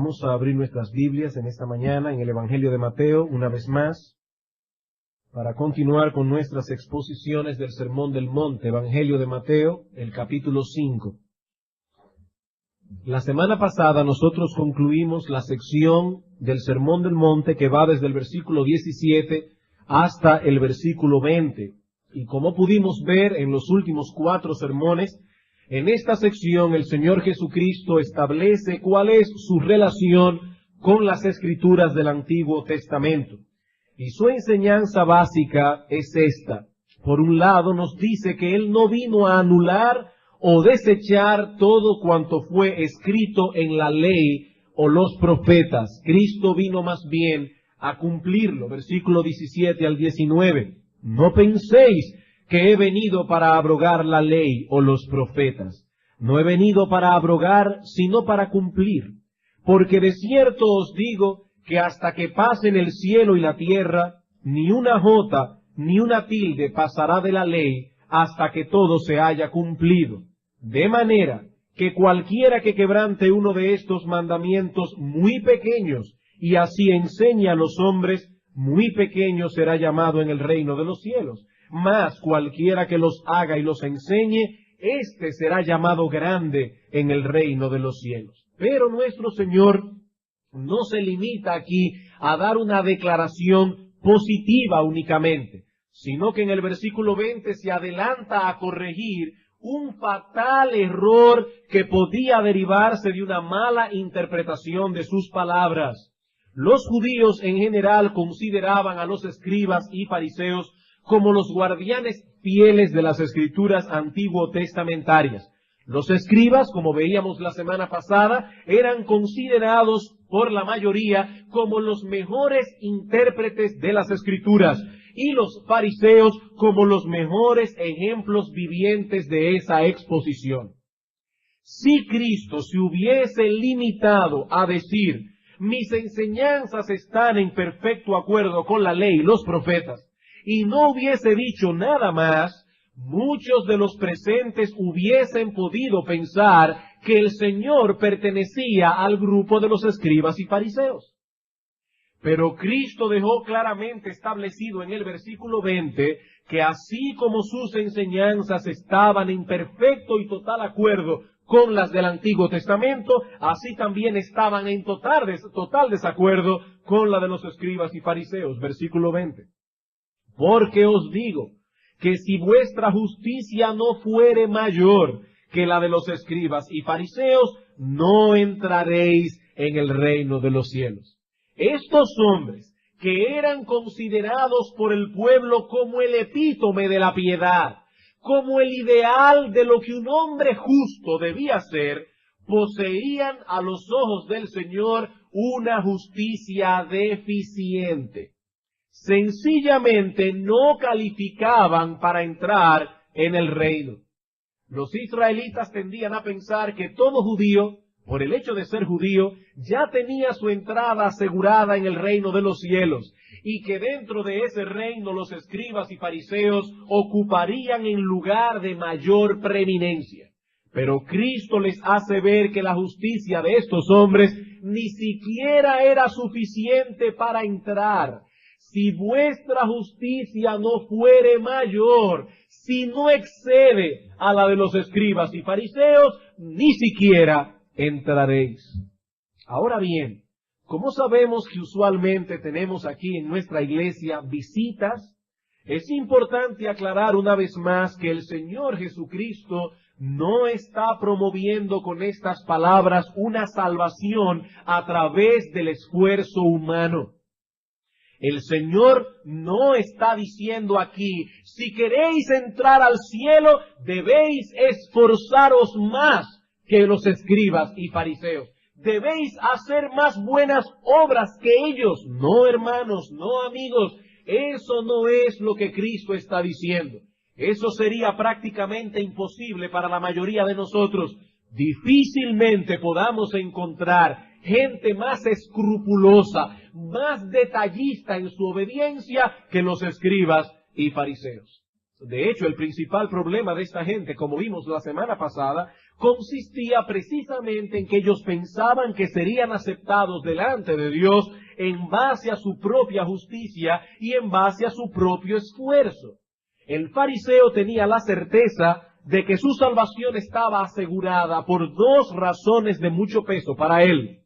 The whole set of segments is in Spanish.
Vamos a abrir nuestras Biblias en esta mañana en el Evangelio de Mateo, una vez más, para continuar con nuestras exposiciones del Sermón del Monte. Evangelio de Mateo, el capítulo 5. La semana pasada nosotros concluimos la sección del Sermón del Monte que va desde el versículo 17 hasta el versículo 20. Y como pudimos ver en los últimos 4 sermones, en esta sección el Señor Jesucristo establece cuál es su relación con las Escrituras del Antiguo Testamento. Y su enseñanza básica es esta. Por un lado nos dice que Él no vino a anular o desechar todo cuanto fue escrito en la ley o los profetas. Cristo vino más bien a cumplirlo. Versículo 17 al 19. No penséis que he venido para abrogar la ley o los profetas. No he venido para abrogar, sino para cumplir. Porque de cierto os digo que hasta que pasen el cielo y la tierra, ni una jota ni una tilde pasará de la ley hasta que todo se haya cumplido. De manera que cualquiera que quebrante uno de estos mandamientos muy pequeños y así enseñe a los hombres, muy pequeño será llamado en el reino de los cielos. Mas cualquiera que los haga y los enseñe, éste será llamado grande en el reino de los cielos. Pero nuestro Señor no se limita aquí a dar una declaración positiva únicamente, sino que en el versículo 20 se adelanta a corregir un fatal error que podía derivarse de una mala interpretación de sus palabras. Los judíos en general consideraban a los escribas y fariseos como los guardianes fieles de las Escrituras antiguo-testamentarias. Los escribas, como veíamos la semana pasada, eran considerados por la mayoría como los mejores intérpretes de las Escrituras, y los fariseos como los mejores ejemplos vivientes de esa exposición. Si Cristo se hubiese limitado a decir, mis enseñanzas están en perfecto acuerdo con la ley y los profetas, y no hubiese dicho nada más, muchos de los presentes hubiesen podido pensar que el Señor pertenecía al grupo de los escribas y fariseos. Pero Cristo dejó claramente establecido en el versículo 20 que así como sus enseñanzas estaban en perfecto y total acuerdo con las del Antiguo Testamento, así también estaban en total desacuerdo con la de los escribas y fariseos. Versículo 20. Porque os digo que si vuestra justicia no fuere mayor que la de los escribas y fariseos, no entraréis en el reino de los cielos. Estos hombres, que eran considerados por el pueblo como el epítome de la piedad, como el ideal de lo que un hombre justo debía ser, poseían a los ojos del Señor una justicia deficiente. Sencillamente no calificaban para entrar en el reino. Los israelitas tendían a pensar que todo judío, por el hecho de ser judío, ya tenía su entrada asegurada en el reino de los cielos, y que dentro de ese reino los escribas y fariseos ocuparían el lugar de mayor preeminencia. Pero Cristo les hace ver que la justicia de estos hombres ni siquiera era suficiente para entrar. Si vuestra justicia no fuere mayor, si no excede a la de los escribas y fariseos, ni siquiera entraréis. Ahora bien, ¿cómo sabemos que usualmente tenemos aquí en nuestra iglesia visitas? Es importante aclarar una vez más que el Señor Jesucristo no está promoviendo con estas palabras una salvación a través del esfuerzo humano. El Señor no está diciendo aquí, si queréis entrar al cielo, debéis esforzaros más que los escribas y fariseos. Debéis hacer más buenas obras que ellos. No, hermanos, no, amigos, eso no es lo que Cristo está diciendo. Eso sería prácticamente imposible para la mayoría de nosotros. Difícilmente podamos encontrar gente más escrupulosa, más detallista en su obediencia que los escribas y fariseos. De hecho, el principal problema de esta gente, como vimos la semana pasada, consistía precisamente en que ellos pensaban que serían aceptados delante de Dios en base a su propia justicia y en base a su propio esfuerzo. El fariseo tenía la certeza de que su salvación estaba asegurada por dos razones de mucho peso para él.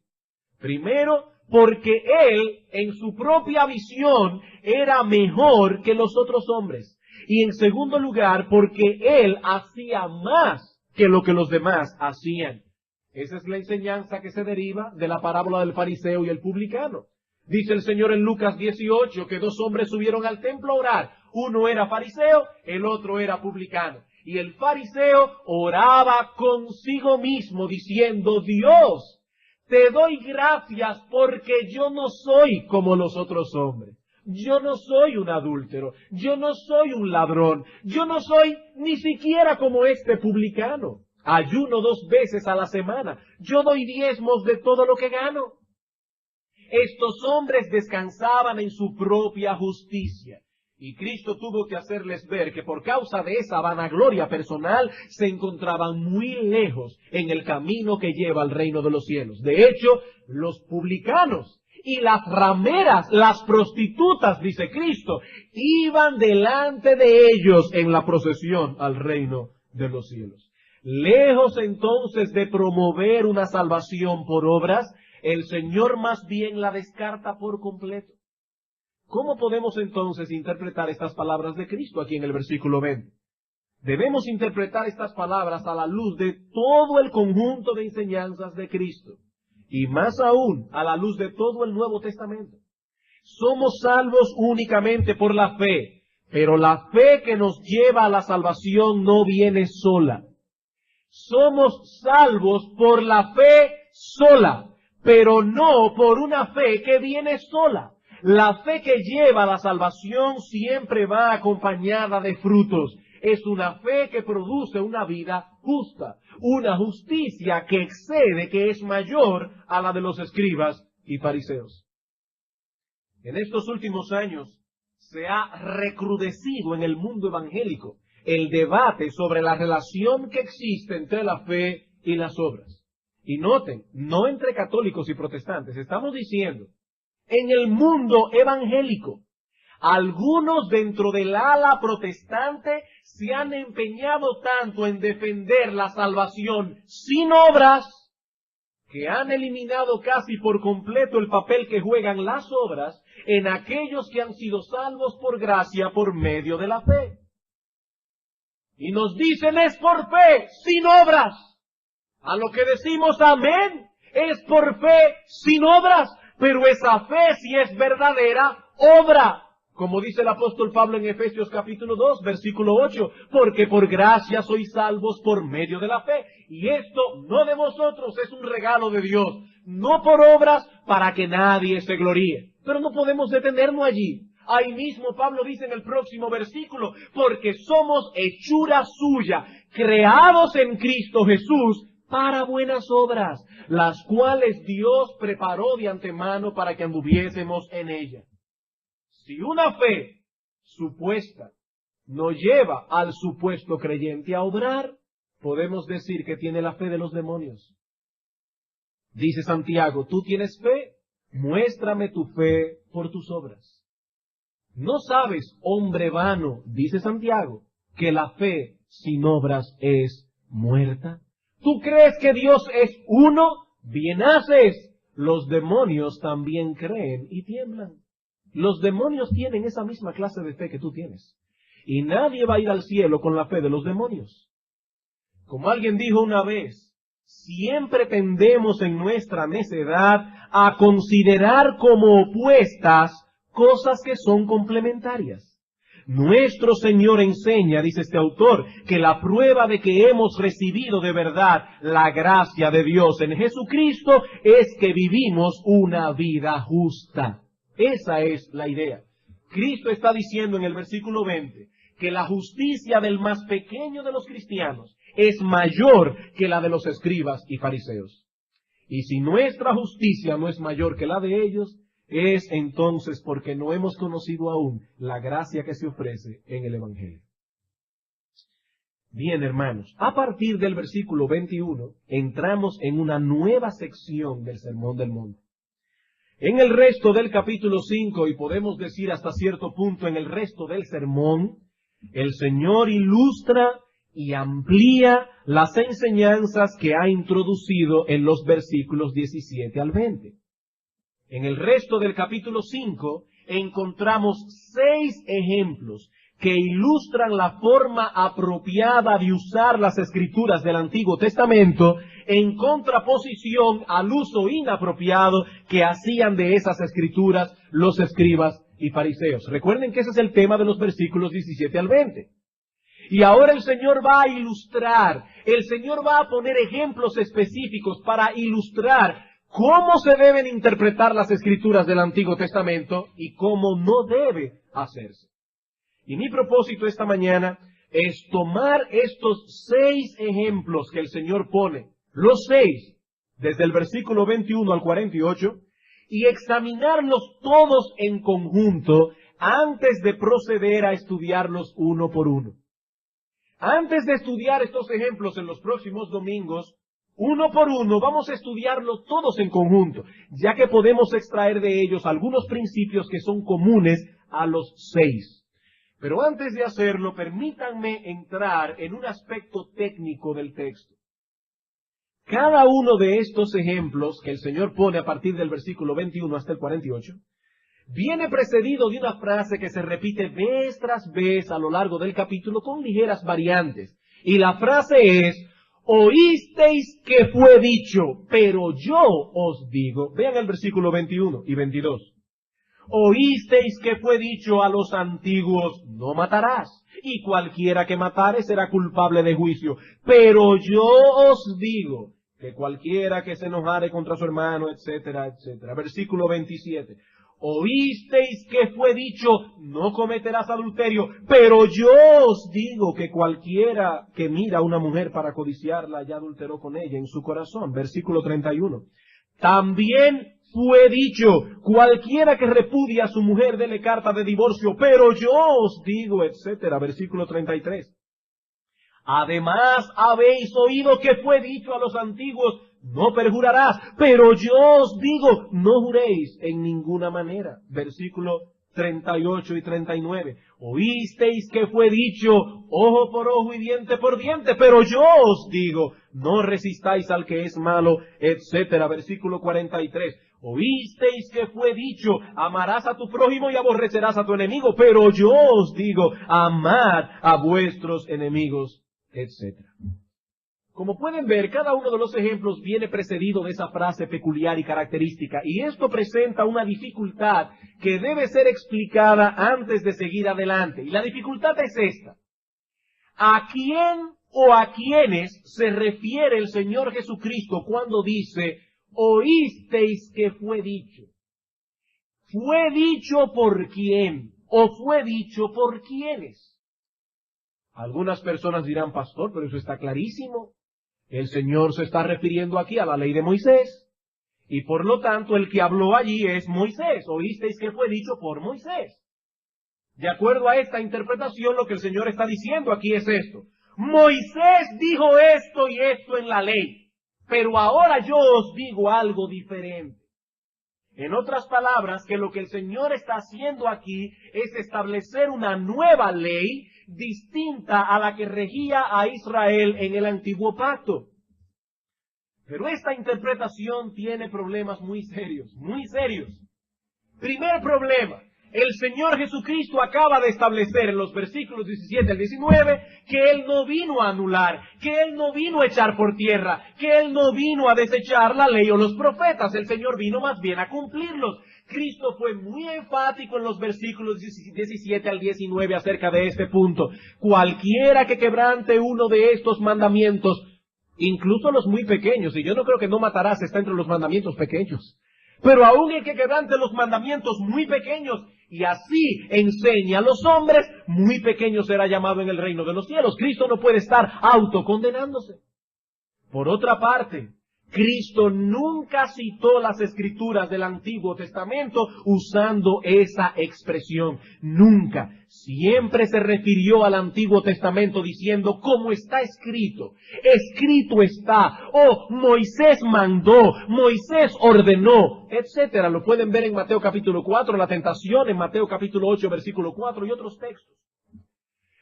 Primero, porque él, en su propia visión, era mejor que los otros hombres. Y en segundo lugar, porque él hacía más que lo que los demás hacían. Esa es la enseñanza que se deriva de la parábola del fariseo y el publicano. Dice el Señor en Lucas 18 que dos hombres subieron al templo a orar. Uno era fariseo, el otro era publicano. Y el fariseo oraba consigo mismo diciendo: Dios, te doy gracias porque yo no soy como los otros hombres. Yo no soy un adúltero, yo no soy un ladrón, yo no soy ni siquiera como este publicano. Ayuno 2 veces a la semana, yo doy diezmos de todo lo que gano. Estos hombres descansaban en su propia justicia. Y Cristo tuvo que hacerles ver que por causa de esa vanagloria personal se encontraban muy lejos en el camino que lleva al reino de los cielos. De hecho, los publicanos y las rameras, las prostitutas, dice Cristo, iban delante de ellos en la procesión al reino de los cielos. Lejos entonces de promover una salvación por obras, el Señor más bien la descarta por completo. ¿Cómo podemos entonces interpretar estas palabras de Cristo aquí en el versículo 20? Debemos interpretar estas palabras a la luz de todo el conjunto de enseñanzas de Cristo, y más aún a la luz de todo el Nuevo Testamento. Somos salvos únicamente por la fe, pero la fe que nos lleva a la salvación no viene sola. Somos salvos por la fe sola, pero no por una fe que viene sola. La fe que lleva a la salvación siempre va acompañada de frutos. Es una fe que produce una vida justa, una justicia que excede, que es mayor a la de los escribas y fariseos. En estos últimos años se ha recrudecido en el mundo evangélico el debate sobre la relación que existe entre la fe y las obras. Y noten, no entre católicos y protestantes, estamos diciendo, en el mundo evangélico, algunos dentro del ala protestante se han empeñado tanto en defender la salvación sin obras, que han eliminado casi por completo el papel que juegan las obras en aquellos que han sido salvos por gracia por medio de la fe. Y nos dicen es por fe, sin obras. A lo que decimos amén, es por fe, sin obras. Pero esa fe, si es verdadera, obra. Como dice el apóstol Pablo en Efesios capítulo 2, versículo 8, porque por gracia sois salvos por medio de la fe. Y esto no de vosotros, es un regalo de Dios, no por obras para que nadie se gloríe. Pero no podemos detenernos allí. Ahí mismo Pablo dice en el próximo versículo, porque somos hechura suya, creados en Cristo Jesús, para buenas obras, las cuales Dios preparó de antemano para que anduviésemos en ellas. Si una fe supuesta no lleva al supuesto creyente a obrar, podemos decir que tiene la fe de los demonios. Dice Santiago, ¿tú tienes fe? Muéstrame tu fe por tus obras. ¿No sabes, hombre vano, dice Santiago, que la fe sin obras es muerta? ¿Tú crees que Dios es uno? Bien haces. Los demonios también creen y tiemblan. Los demonios tienen esa misma clase de fe que tú tienes. Y nadie va a ir al cielo con la fe de los demonios. Como alguien dijo una vez, siempre tendemos en nuestra necedad a considerar como opuestas cosas que son complementarias. Nuestro Señor enseña, dice este autor, que la prueba de que hemos recibido de verdad la gracia de Dios en Jesucristo es que vivimos una vida justa. Esa es la idea. Cristo está diciendo en el versículo 20 que la justicia del más pequeño de los cristianos es mayor que la de los escribas y fariseos. Y si nuestra justicia no es mayor que la de ellos, es entonces porque no hemos conocido aún la gracia que se ofrece en el Evangelio. Bien, hermanos, a partir del versículo 21 entramos en una nueva sección del Sermón del Monte. En el resto del capítulo 5, y podemos decir hasta cierto punto en el resto del sermón, el Señor ilustra y amplía las enseñanzas que ha introducido en los versículos 17 al 20. En el resto del capítulo 5 encontramos 6 ejemplos que ilustran la forma apropiada de usar las escrituras del Antiguo Testamento en contraposición al uso inapropiado que hacían de esas escrituras los escribas y fariseos. Recuerden que ese es el tema de los versículos 17 al 20. Y ahora el Señor va a ilustrar, el Señor va a poner ejemplos específicos para ilustrar cómo se deben interpretar las escrituras del Antiguo Testamento y cómo no debe hacerse. Y mi propósito esta mañana es tomar estos 6 ejemplos que el Señor pone, los 6, desde el versículo 21 al 48, y examinarlos todos en conjunto antes de proceder a estudiarlos uno por uno. Antes de estudiar estos ejemplos en los próximos domingos, uno por uno, vamos a estudiarlos todos en conjunto, ya que podemos extraer de ellos algunos principios que son comunes a los 6. Pero antes de hacerlo, permítanme entrar en un aspecto técnico del texto. Cada uno de estos ejemplos que el Señor pone a partir del versículo 21 hasta el 48, viene precedido de una frase que se repite vez tras vez a lo largo del capítulo con ligeras variantes. Y la frase es, oísteis que fue dicho, pero yo os digo. Vean el versículo 21 y 22. Oísteis que fue dicho a los antiguos, no matarás, y cualquiera que matare será culpable de juicio. Pero yo os digo que cualquiera que se enojare contra su hermano, etcétera, etcétera. Versículo 27. Oísteis que fue dicho, no cometerás adulterio, pero yo os digo que cualquiera que mira a una mujer para codiciarla ya adulteró con ella en su corazón. Versículo 31. También fue dicho, cualquiera que repudia a su mujer dele carta de divorcio, pero yo os digo, etcétera. Versículo 33. Además habéis oído que fue dicho a los antiguos, no perjurarás, pero yo os digo, no juréis en ninguna manera. Versículo 38 y 39. Oísteis que fue dicho, ojo por ojo y diente por diente, pero yo os digo, no resistáis al que es malo, etcétera. Versículo 43. Oísteis que fue dicho, amarás a tu prójimo y aborrecerás a tu enemigo, pero yo os digo, amad a vuestros enemigos, etcétera. Como pueden ver, cada uno de los ejemplos viene precedido de esa frase peculiar y característica, y esto presenta una dificultad que debe ser explicada antes de seguir adelante. Y la dificultad es esta. ¿A quién o a quiénes se refiere el Señor Jesucristo cuando dice, oísteis que fue dicho? ¿Fue dicho por quién? ¿O fue dicho por quiénes? Algunas personas dirán, pastor, pero eso está clarísimo. El Señor se está refiriendo aquí a la ley de Moisés. Y por lo tanto, el que habló allí es Moisés. Oísteis que fue dicho por Moisés. De acuerdo a esta interpretación, lo que el Señor está diciendo aquí es esto. Moisés dijo esto y esto en la ley. Pero ahora yo os digo algo diferente. En otras palabras, que lo que el Señor está haciendo aquí es establecer una nueva ley distinta a la que regía a Israel en el antiguo pacto. Pero esta interpretación tiene problemas muy serios, muy serios. Primer problema, el Señor Jesucristo acaba de establecer en los versículos 17 al 19 que Él no vino a anular, que Él no vino a echar por tierra, que Él no vino a desechar la ley o los profetas. El Señor vino más bien a cumplirlos. Cristo fue muy enfático en los versículos 17 al 19 acerca de este punto. Cualquiera que quebrante uno de estos mandamientos, incluso los muy pequeños, y yo no creo que no matarás está entre los mandamientos pequeños, pero aún el que quebrante los mandamientos muy pequeños y así enseña a los hombres, muy pequeño será llamado en el reino de los cielos. Cristo no puede estar autocondenándose. Por otra parte, Cristo nunca citó las escrituras del Antiguo Testamento usando esa expresión. Nunca. Siempre se refirió al Antiguo Testamento diciendo, como está escrito. Escrito está. Oh, Moisés mandó, Moisés ordenó, etcétera. Lo pueden ver en Mateo capítulo 4, la tentación, en Mateo capítulo 8, versículo 4 y otros textos.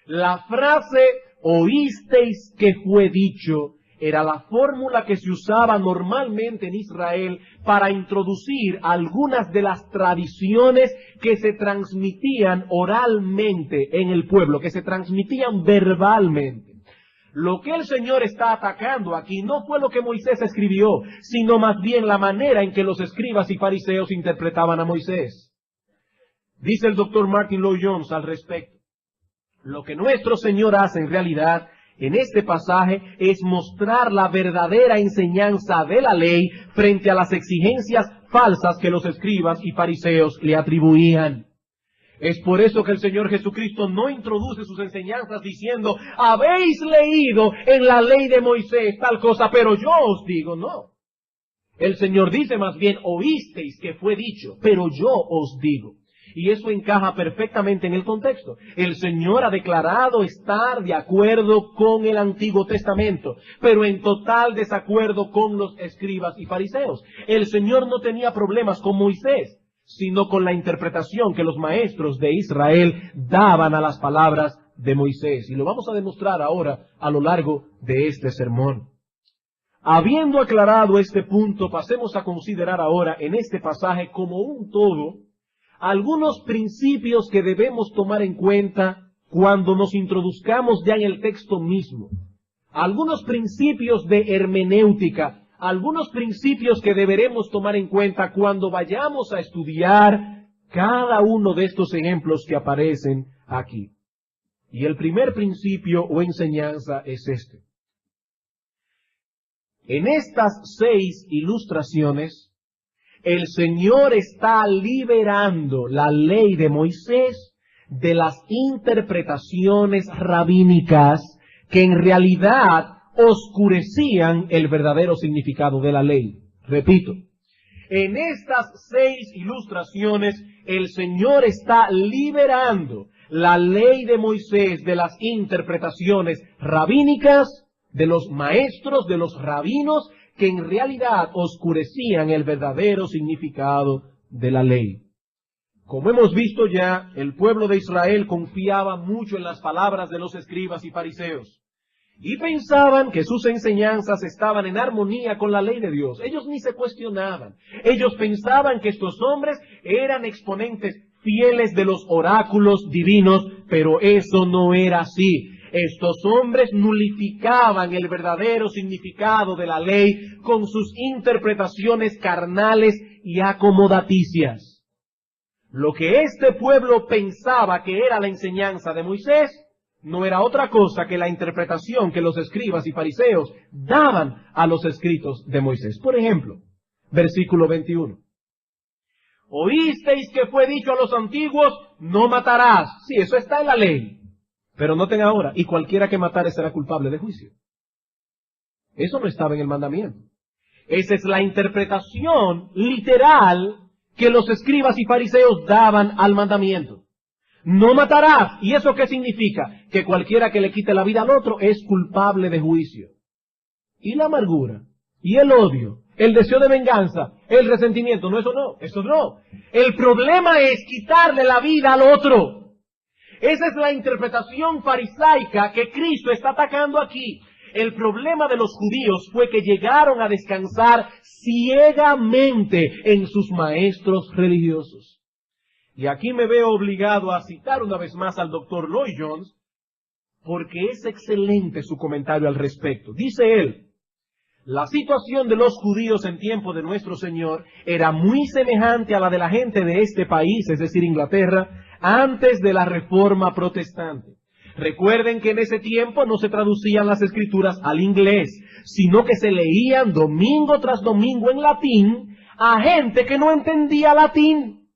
La frase, oísteis que fue dicho, era la fórmula que se usaba normalmente en Israel para introducir algunas de las tradiciones que se transmitían oralmente en el pueblo, que se transmitían verbalmente. Lo que el Señor está atacando aquí no fue lo que Moisés escribió, sino más bien la manera en que los escribas y fariseos interpretaban a Moisés. Dice el doctor Martin Lloyd-Jones al respecto. Lo que nuestro Señor hace en realidad en este pasaje es mostrar la verdadera enseñanza de la ley frente a las exigencias falsas que los escribas y fariseos le atribuían. Es por eso que el Señor Jesucristo no introduce sus enseñanzas diciendo, habéis leído en la ley de Moisés tal cosa, pero yo os digo, no. El Señor dice más bien, oísteis que fue dicho, pero yo os digo. Y eso encaja perfectamente en el contexto. El Señor ha declarado estar de acuerdo con el Antiguo Testamento, pero en total desacuerdo con los escribas y fariseos. El Señor no tenía problemas con Moisés, sino con la interpretación que los maestros de Israel daban a las palabras de Moisés. Y lo vamos a demostrar ahora a lo largo de este sermón. Habiendo aclarado este punto, pasemos a considerar ahora en este pasaje como un todo algunos principios que debemos tomar en cuenta cuando nos introduzcamos ya en el texto mismo. Algunos principios de hermenéutica, algunos principios que deberemos tomar en cuenta cuando vayamos a estudiar cada uno de estos ejemplos que aparecen aquí. Y el primer principio o enseñanza es este. En estas 6 ilustraciones, el Señor está liberando la ley de Moisés de las interpretaciones rabínicas que en realidad oscurecían el verdadero significado de la ley. Repito, en estas 6 ilustraciones el Señor está liberando la ley de Moisés de las interpretaciones rabínicas, de los maestros, de los rabinos, que en realidad oscurecían el verdadero significado de la ley. Como hemos visto ya, el pueblo de Israel confiaba mucho en las palabras de los escribas y fariseos, y pensaban que sus enseñanzas estaban en armonía con la ley de Dios. Ellos ni se cuestionaban. Ellos pensaban que estos hombres eran exponentes fieles de los oráculos divinos, pero eso no era así. Estos hombres nulificaban el verdadero significado de la ley con sus interpretaciones carnales y acomodaticias. Lo que este pueblo pensaba que era la enseñanza de Moisés no era otra cosa que la interpretación que los escribas y fariseos daban a los escritos de Moisés. Por ejemplo, versículo 21. Oísteis que fue dicho a los antiguos, no matarás. Sí, eso está en la ley. Pero noten ahora, y cualquiera que matare será culpable de juicio. Eso no estaba en el mandamiento. Esa es la interpretación literal que los escribas y fariseos daban al mandamiento. No matarás. ¿Y eso qué significa? Que cualquiera que le quite la vida al otro es culpable de juicio. Y la amargura, y el odio, el deseo de venganza, el resentimiento, no, eso no. El problema es quitarle la vida al otro. Esa es la interpretación farisaica que Cristo está atacando aquí. El problema de los judíos fue que llegaron a descansar ciegamente en sus maestros religiosos. Y aquí me veo obligado a citar una vez más al doctor Lloyd-Jones, porque es excelente su comentario al respecto. Dice él, la situación de los judíos en tiempo de nuestro Señor era muy semejante a la de la gente de este país, es decir, Inglaterra, antes de la Reforma Protestante. Recuerden que en ese tiempo no se traducían las escrituras al inglés, sino que se leían domingo tras domingo en latín a gente que no entendía latín.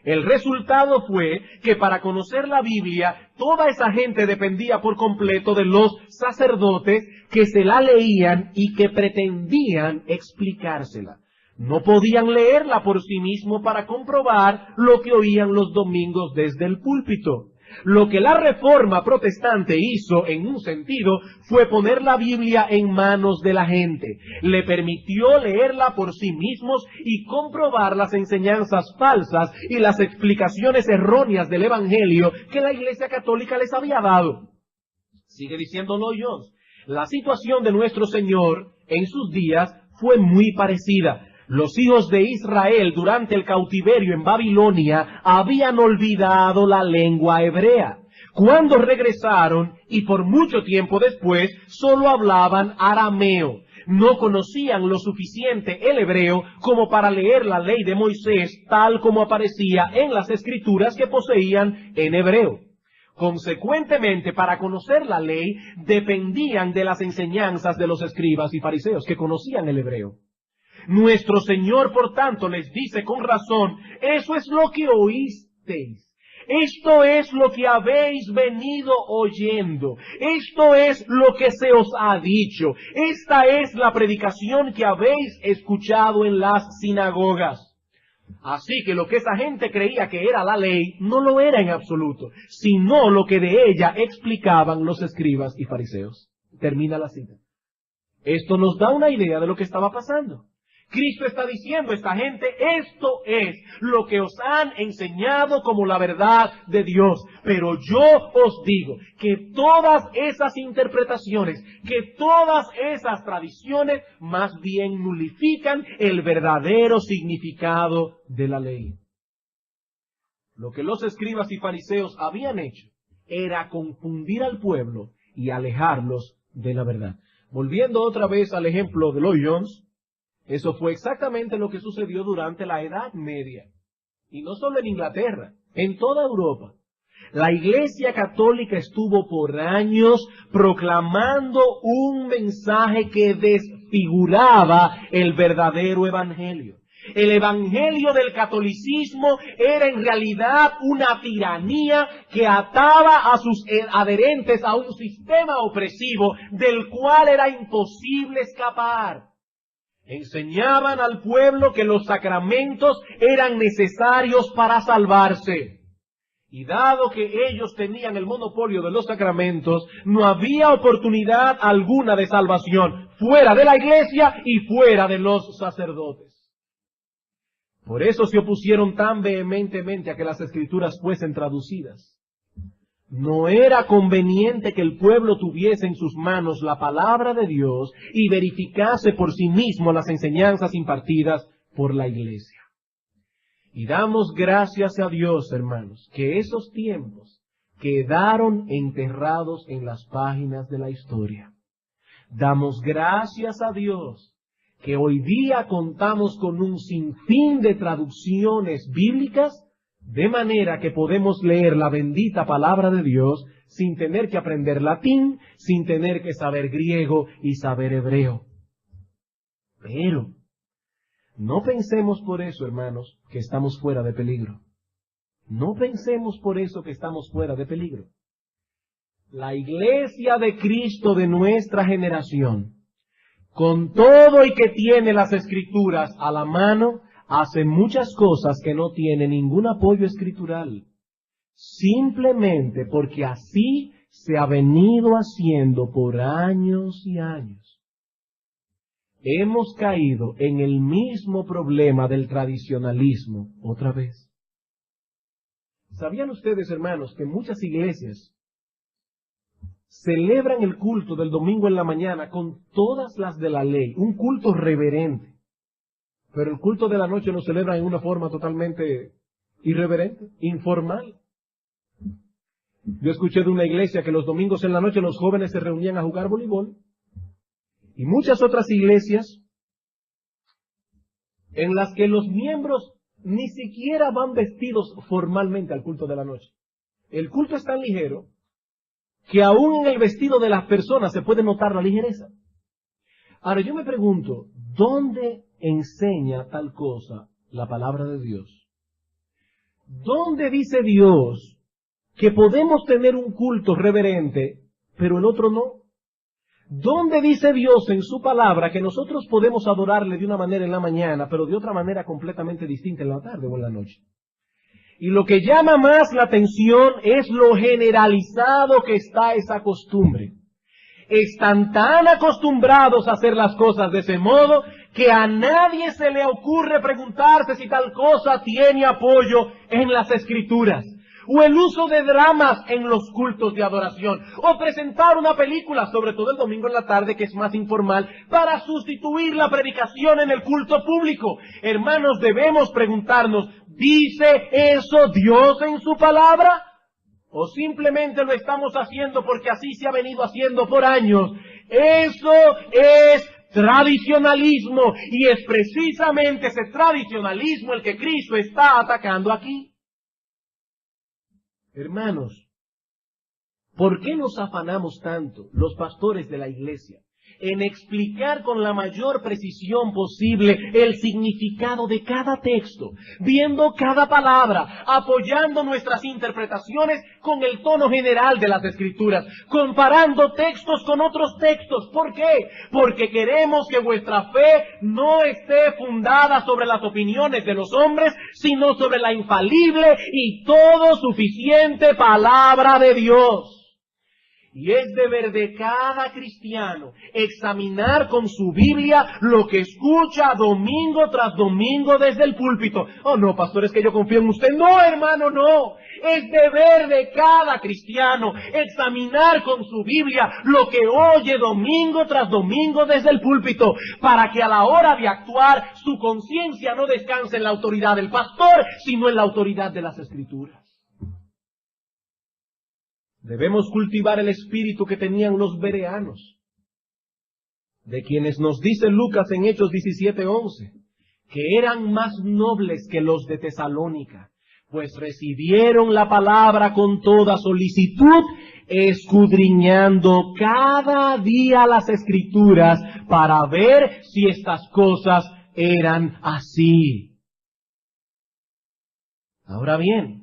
El resultado fue que para conocer la Biblia, toda esa gente dependía por completo de los sacerdotes que se la leían y que pretendían explicársela. No podían leerla por sí mismos para comprobar lo que oían los domingos desde el púlpito. Lo que la Reforma Protestante hizo, en un sentido, fue poner la Biblia en manos de la gente. Le permitió leerla por sí mismos y comprobar las enseñanzas falsas y las explicaciones erróneas del Evangelio que la Iglesia Católica les había dado. Sigue diciendo Lloyd Jones, la situación de nuestro Señor en sus días fue muy parecida. Los hijos de Israel durante el cautiverio en Babilonia habían olvidado la lengua hebrea. Cuando regresaron, y por mucho tiempo después, solo hablaban arameo. No conocían lo suficiente el hebreo como para leer la ley de Moisés tal como aparecía en las escrituras que poseían en hebreo. Consecuentemente, para conocer la ley, dependían de las enseñanzas de los escribas y fariseos que conocían el hebreo. Nuestro Señor, por tanto, les dice con razón, eso es lo que oísteis. Esto es lo que habéis venido oyendo. Esto es lo que se os ha dicho. Esta es la predicación que habéis escuchado en las sinagogas. Así que lo que esa gente creía que era la ley, no lo era en absoluto, sino lo que de ella explicaban los escribas y fariseos. Termina la cita. Esto nos da una idea de lo que estaba pasando. Cristo está diciendo a esta gente, esto es lo que os han enseñado como la verdad de Dios. Pero yo os digo que todas esas interpretaciones, que todas esas tradiciones, más bien nulifican el verdadero significado de la ley. Lo que los escribas y fariseos habían hecho era confundir al pueblo y alejarlos de la verdad. Volviendo otra vez al ejemplo de Lloyd Jones, eso fue exactamente lo que sucedió durante la Edad Media. Y no solo en Inglaterra, en toda Europa. La Iglesia Católica estuvo por años proclamando un mensaje que desfiguraba el verdadero Evangelio. El Evangelio del catolicismo era en realidad una tiranía que ataba a sus adherentes a un sistema opresivo del cual era imposible escapar. Enseñaban al pueblo que los sacramentos eran necesarios para salvarse. Y dado que ellos tenían el monopolio de los sacramentos, no había oportunidad alguna de salvación fuera de la iglesia y fuera de los sacerdotes. Por eso se opusieron tan vehementemente a que las escrituras fuesen traducidas. No era conveniente que el pueblo tuviese en sus manos la palabra de Dios y verificase por sí mismo las enseñanzas impartidas por la iglesia. Y damos gracias a Dios, hermanos, que esos tiempos quedaron enterrados en las páginas de la historia. Damos gracias a Dios que hoy día contamos con un sinfín de traducciones bíblicas, de manera que podemos leer la bendita palabra de Dios sin tener que aprender latín, sin tener que saber griego y saber hebreo. Pero no pensemos por eso, hermanos, que estamos fuera de peligro. No pensemos por eso que estamos fuera de peligro. La iglesia de Cristo de nuestra generación, con todo y que tiene las escrituras a la mano, hace muchas cosas que no tienen ningún apoyo escritural, simplemente porque así se ha venido haciendo por años y años. Hemos caído en el mismo problema del tradicionalismo otra vez. ¿Sabían ustedes, hermanos, que muchas iglesias celebran el culto del domingo en la mañana con todas las de la ley, un culto reverente? Pero el culto de la noche lo celebran en una forma totalmente irreverente, informal. Yo escuché de una iglesia que los domingos en la noche los jóvenes se reunían a jugar voleibol. Y muchas otras iglesias en las que los miembros ni siquiera van vestidos formalmente al culto de la noche. El culto es tan ligero que aún en el vestido de las personas se puede notar la ligereza. Ahora yo me pregunto, ¿dónde enseña tal cosa la palabra de Dios? ¿Dónde dice Dios que podemos tener un culto reverente, pero el otro no? ¿Dónde dice Dios en su palabra que nosotros podemos adorarle de una manera en la mañana, pero de otra manera completamente distinta en la tarde o en la noche? Y lo que llama más la atención es lo generalizado que está esa costumbre. Están tan acostumbrados a hacer las cosas de ese modo que a nadie se le ocurre preguntarse si tal cosa tiene apoyo en las Escrituras, o el uso de dramas en los cultos de adoración, o presentar una película, sobre todo el domingo en la tarde, que es más informal, para sustituir la predicación en el culto público. Hermanos, debemos preguntarnos, ¿dice eso Dios en su palabra? ¿O simplemente lo estamos haciendo porque así se ha venido haciendo por años? Eso es tradicionalismo, y es precisamente ese tradicionalismo el que Cristo está atacando aquí. Hermanos, ¿por qué nos afanamos tanto, los pastores de la iglesia, en explicar con la mayor precisión posible el significado de cada texto, viendo cada palabra, apoyando nuestras interpretaciones con el tono general de las Escrituras, comparando textos con otros textos? ¿Por qué? Porque queremos que vuestra fe no esté fundada sobre las opiniones de los hombres, sino sobre la infalible y todo suficiente palabra de Dios. Y es deber de cada cristiano examinar con su Biblia lo que escucha domingo tras domingo desde el púlpito. Oh, no, pastor, es que yo confío en usted. No, hermano, no. Es deber de cada cristiano examinar con su Biblia lo que oye domingo tras domingo desde el púlpito, para que a la hora de actuar su conciencia no descanse en la autoridad del pastor, sino en la autoridad de las Escrituras. Debemos cultivar el espíritu que tenían los bereanos, de quienes nos dice Lucas en Hechos 17:11, que eran más nobles que los de Tesalónica, pues recibieron la palabra con toda solicitud, escudriñando cada día las Escrituras para ver si estas cosas eran así. Ahora bien,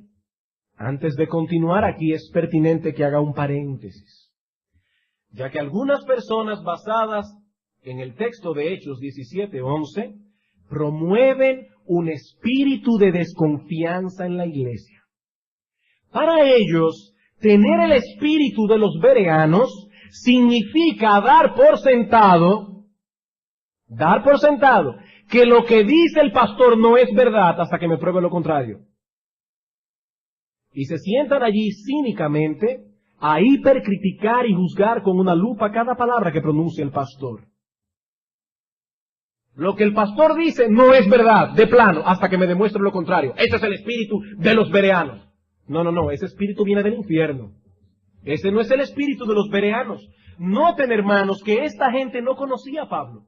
antes de continuar, aquí es pertinente que haga un paréntesis, ya que algunas personas basadas en el texto de Hechos 17:11 promueven un espíritu de desconfianza en la iglesia. Para ellos, tener el espíritu de los bereanos significa dar por sentado que lo que dice el pastor no es verdad hasta que me pruebe lo contrario. Y se sientan allí cínicamente a hipercriticar y juzgar con una lupa cada palabra que pronuncia el pastor. Lo que el pastor dice no es verdad, de plano, hasta que me demuestre lo contrario. Ese es el espíritu de los bereanos. No, ese espíritu viene del infierno. Ese no es el espíritu de los bereanos. Noten, hermanos, que esta gente no conocía a Pablo.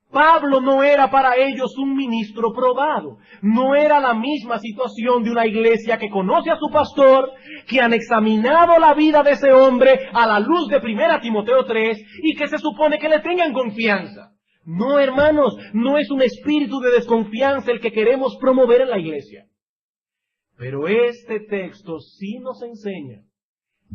Pablo no era para ellos un ministro probado. No era la misma situación de una iglesia que conoce a su pastor, que han examinado la vida de ese hombre a la luz de 1 Timoteo 3 y que se supone que le tengan confianza. No, hermanos, no es un espíritu de desconfianza el que queremos promover en la iglesia. Pero este texto sí nos enseña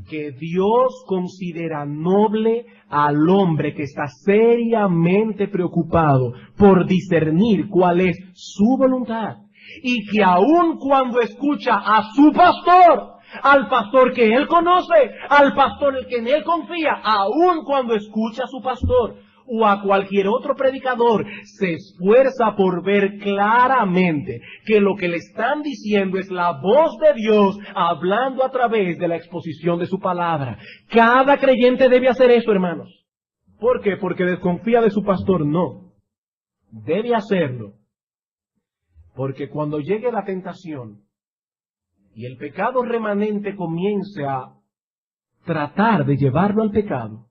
que Dios considera noble al hombre que está seriamente preocupado por discernir cuál es su voluntad, y que aun cuando escucha a su pastor, al pastor que él conoce, al pastor en el que en él confía, aun cuando escucha a su pastor o a cualquier otro predicador, se esfuerza por ver claramente que lo que le están diciendo es la voz de Dios hablando a través de la exposición de su palabra. Cada creyente debe hacer eso, hermanos. ¿Por qué? Porque desconfía de su pastor. No. Debe hacerlo porque cuando llegue la tentación y el pecado remanente comience a tratar de llevarlo al pecado,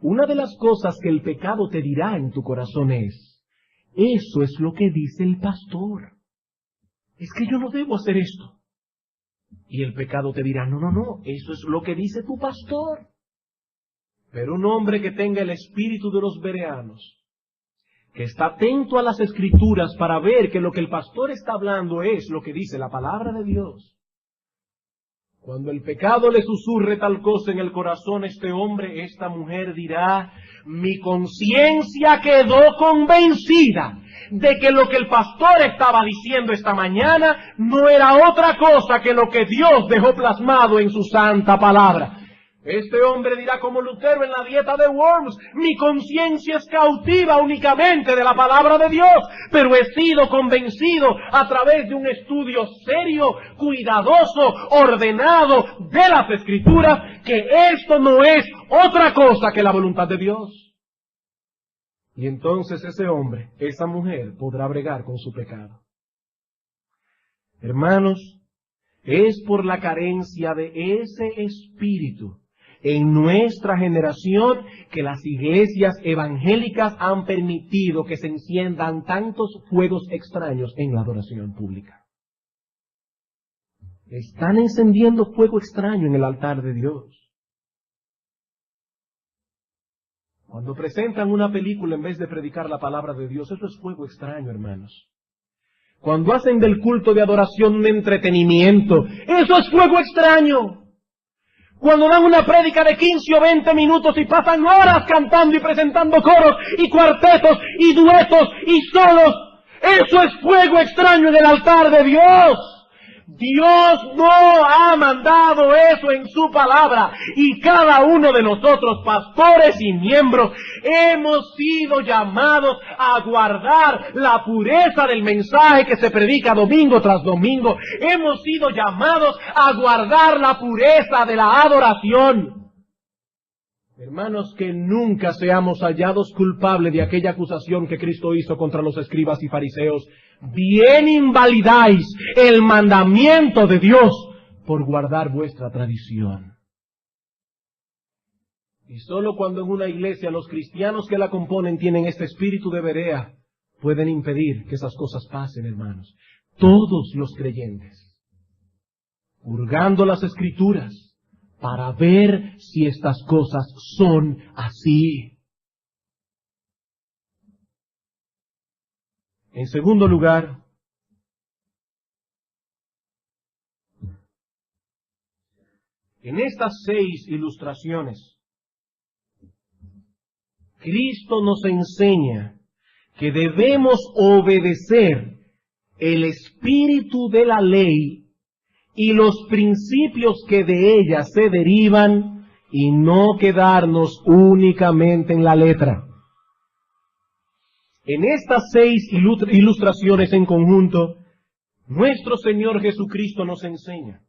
una de las cosas que el pecado te dirá en tu corazón es: eso es lo que dice el pastor. Es que yo no debo hacer esto. Y el pecado te dirá: no, eso es lo que dice tu pastor. Pero un hombre que tenga el espíritu de los bereanos que está atento a las Escrituras para ver que lo que el pastor está hablando es lo que dice la palabra de Dios. Cuando el pecado le susurre tal cosa en el corazón, este hombre, esta mujer dirá: mi conciencia quedó convencida de que lo que el pastor estaba diciendo esta mañana no era otra cosa que lo que Dios dejó plasmado en su santa palabra. Este hombre dirá como Lutero en la dieta de Worms: mi conciencia es cautiva únicamente de la palabra de Dios, pero he sido convencido a través de un estudio serio, cuidadoso, ordenado de las Escrituras, que esto no es otra cosa que la voluntad de Dios. Y entonces ese hombre, esa mujer, podrá bregar con su pecado. Hermanos, es por la carencia de ese espíritu en nuestra generación que las iglesias evangélicas han permitido que se enciendan tantos fuegos extraños en la adoración pública. Están encendiendo fuego extraño en el altar de Dios. Cuando presentan una película en vez de predicar la palabra de Dios, eso es fuego extraño, hermanos. Cuando hacen del culto de adoración un entretenimiento, eso es fuego extraño. Cuando dan una prédica de 15 o 20 minutos y pasan horas cantando y presentando coros y cuartetos y duetos y solos, eso es fuego extraño en el altar de Dios. Dios no ha mandado eso en su palabra, y cada uno de nosotros, pastores y miembros, hemos sido llamados a guardar la pureza del mensaje que se predica domingo tras domingo. Hemos sido llamados a guardar la pureza de la adoración. Hermanos, que nunca seamos hallados culpables de aquella acusación que Cristo hizo contra los escribas y fariseos: bien invalidáis el mandamiento de Dios por guardar vuestra tradición. Y solo cuando en una iglesia los cristianos que la componen tienen este espíritu de Berea, pueden impedir que esas cosas pasen, hermanos. Todos los creyentes, hurgando las Escrituras, para ver si estas cosas son así. En segundo lugar, en estas 6 ilustraciones, Cristo nos enseña que debemos obedecer el espíritu de la ley y los principios que de ella se derivan, y no quedarnos únicamente en la letra. En estas 6 ilustraciones en conjunto, nuestro Señor Jesucristo nos enseña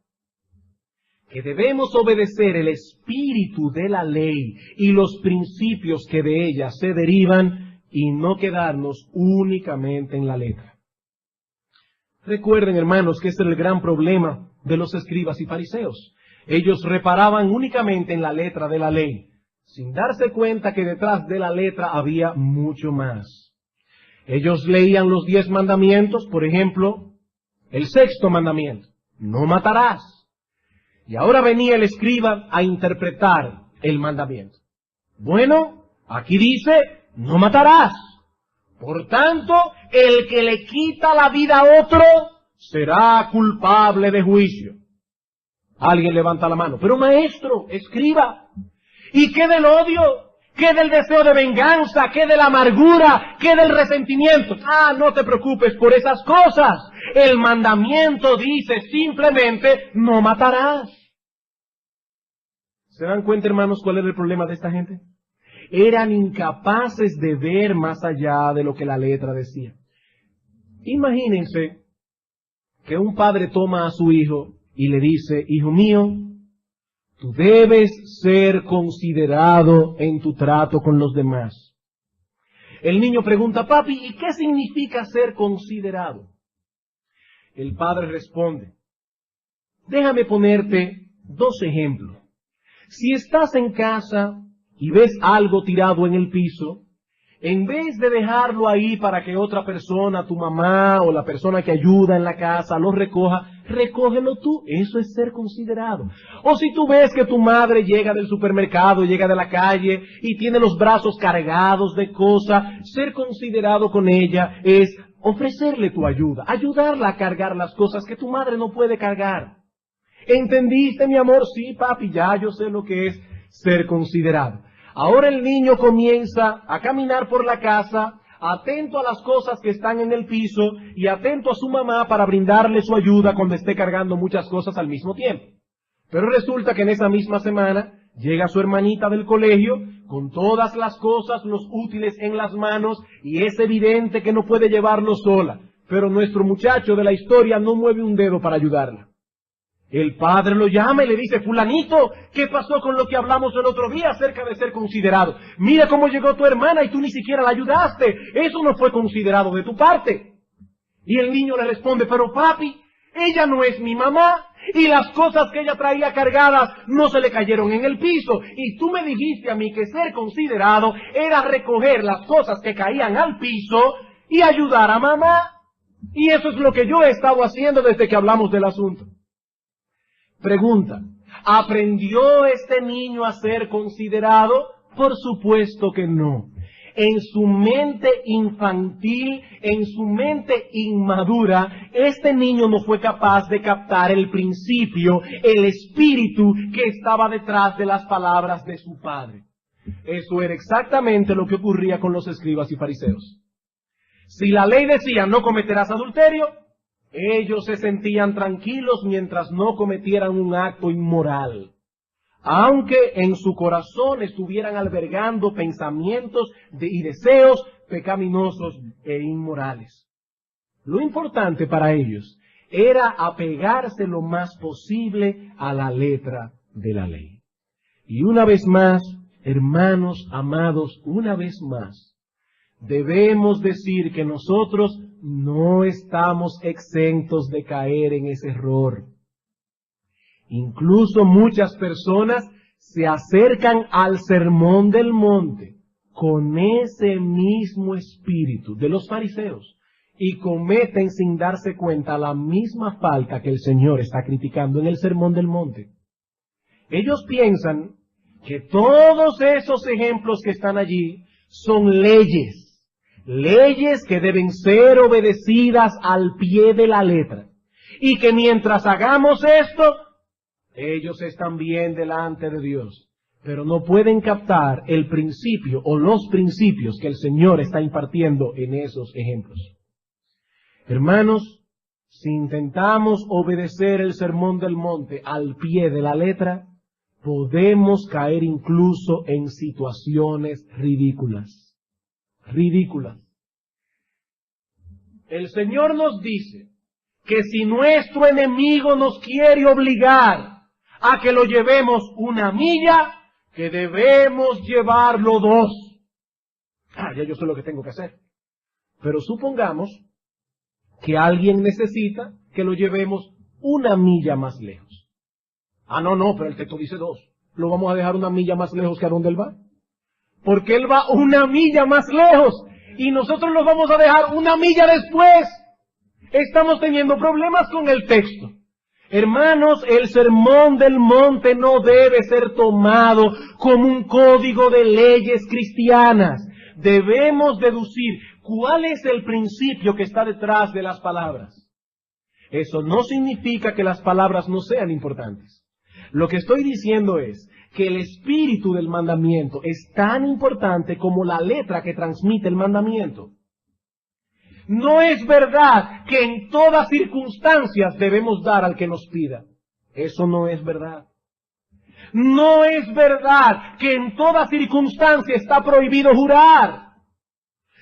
que debemos obedecer el espíritu de la ley y los principios que de ella se derivan, y no quedarnos únicamente en la letra. Recuerden, hermanos, que este es el gran problema de los escribas y fariseos. Ellos reparaban únicamente en la letra de la ley, sin darse cuenta que detrás de la letra había mucho más. Ellos leían los 10 mandamientos, por ejemplo, el 6º mandamiento: no matarás. Y ahora venía el escriba a interpretar el mandamiento. Bueno, aquí dice: no matarás. Por tanto, el que le quita la vida a otro será culpable de juicio. Alguien levanta la mano: pero maestro, escriba, ¿y qué del odio? ¿Qué del deseo de venganza? ¿Qué de la amargura? ¿Qué del resentimiento? No te preocupes por esas cosas. El mandamiento dice simplemente: no matarás. ¿Se dan cuenta, hermanos, cuál era el problema de esta gente? Eran incapaces de ver más allá de lo que la letra decía. Imagínense que un padre toma a su hijo y le dice: hijo mío, tú debes ser considerado en tu trato con los demás. El niño pregunta: papi, ¿y qué significa ser considerado? El padre responde: déjame ponerte 2 ejemplos. Si estás en casa y ves algo tirado en el piso, en vez de dejarlo ahí para que otra persona, tu mamá o la persona que ayuda en la casa, lo recoja, recógelo tú. Eso es ser considerado. O si tú ves que tu madre llega del supermercado, llega de la calle y tiene los brazos cargados de cosas, ser considerado con ella es ofrecerle tu ayuda, ayudarla a cargar las cosas que tu madre no puede cargar. ¿Entendiste, mi amor? Sí, papi, ya yo sé lo que es ser considerado. Ahora el niño comienza a caminar por la casa, atento a las cosas que están en el piso y atento a su mamá para brindarle su ayuda cuando esté cargando muchas cosas al mismo tiempo. Pero resulta que en esa misma semana llega su hermanita del colegio con todas las cosas, los útiles en las manos, y es evidente que no puede llevarlo sola. Pero nuestro muchacho de la historia no mueve un dedo para ayudarla. El padre lo llama y le dice: fulanito, ¿qué pasó con lo que hablamos el otro día acerca de ser considerado? Mira cómo llegó tu hermana y tú ni siquiera la ayudaste. Eso no fue considerado de tu parte. Y el niño le responde: pero papi, ella no es mi mamá y las cosas que ella traía cargadas no se le cayeron en el piso. Y tú me dijiste a mí que ser considerado era recoger las cosas que caían al piso y ayudar a mamá. Y eso es lo que yo he estado haciendo desde que hablamos del asunto. Pregunta: ¿aprendió este niño a ser considerado? Por supuesto que no. En su mente infantil, en su mente inmadura, este niño no fue capaz de captar el principio, el espíritu que estaba detrás de las palabras de su padre. Eso era exactamente lo que ocurría con los escribas y fariseos. Si la ley decía: no cometerás adulterio, ellos se sentían tranquilos mientras no cometieran un acto inmoral, aunque en su corazón estuvieran albergando pensamientos y deseos pecaminosos e inmorales. Lo importante para ellos era apegarse lo más posible a la letra de la ley. Y una vez más, hermanos amados, una vez más, debemos decir que nosotros no estamos exentos de caer en ese error. Incluso muchas personas se acercan al Sermón del Monte con ese mismo espíritu de los fariseos y cometen sin darse cuenta la misma falta que el Señor está criticando en el Sermón del Monte. Ellos piensan que todos esos ejemplos que están allí son leyes que deben ser obedecidas al pie de la letra, y que mientras hagamos esto, ellos están bien delante de Dios, pero no pueden captar el principio o los principios que el Señor está impartiendo en esos ejemplos. Hermanos, si intentamos obedecer el Sermón del Monte al pie de la letra, podemos caer incluso en situaciones ridículas. El Señor nos dice que si nuestro enemigo nos quiere obligar a que lo llevemos 1 milla, que debemos llevarlo 2. Ya yo sé lo que tengo que hacer. Pero supongamos que alguien necesita que lo llevemos 1 milla más lejos. No, pero el texto dice 2. Lo vamos a dejar 1 milla más lejos que a donde él va. Porque él va 1 milla más lejos y nosotros lo vamos a dejar 1 milla después. Estamos teniendo problemas con el texto. Hermanos, el Sermón del Monte no debe ser tomado como un código de leyes cristianas. Debemos deducir cuál es el principio que está detrás de las palabras. Eso no significa que las palabras no sean importantes. Lo que estoy diciendo es que el espíritu del mandamiento es tan importante como la letra que transmite el mandamiento. No es verdad que en todas circunstancias debemos dar al que nos pida. Eso no es verdad. No es verdad que en toda circunstancia está prohibido jurar.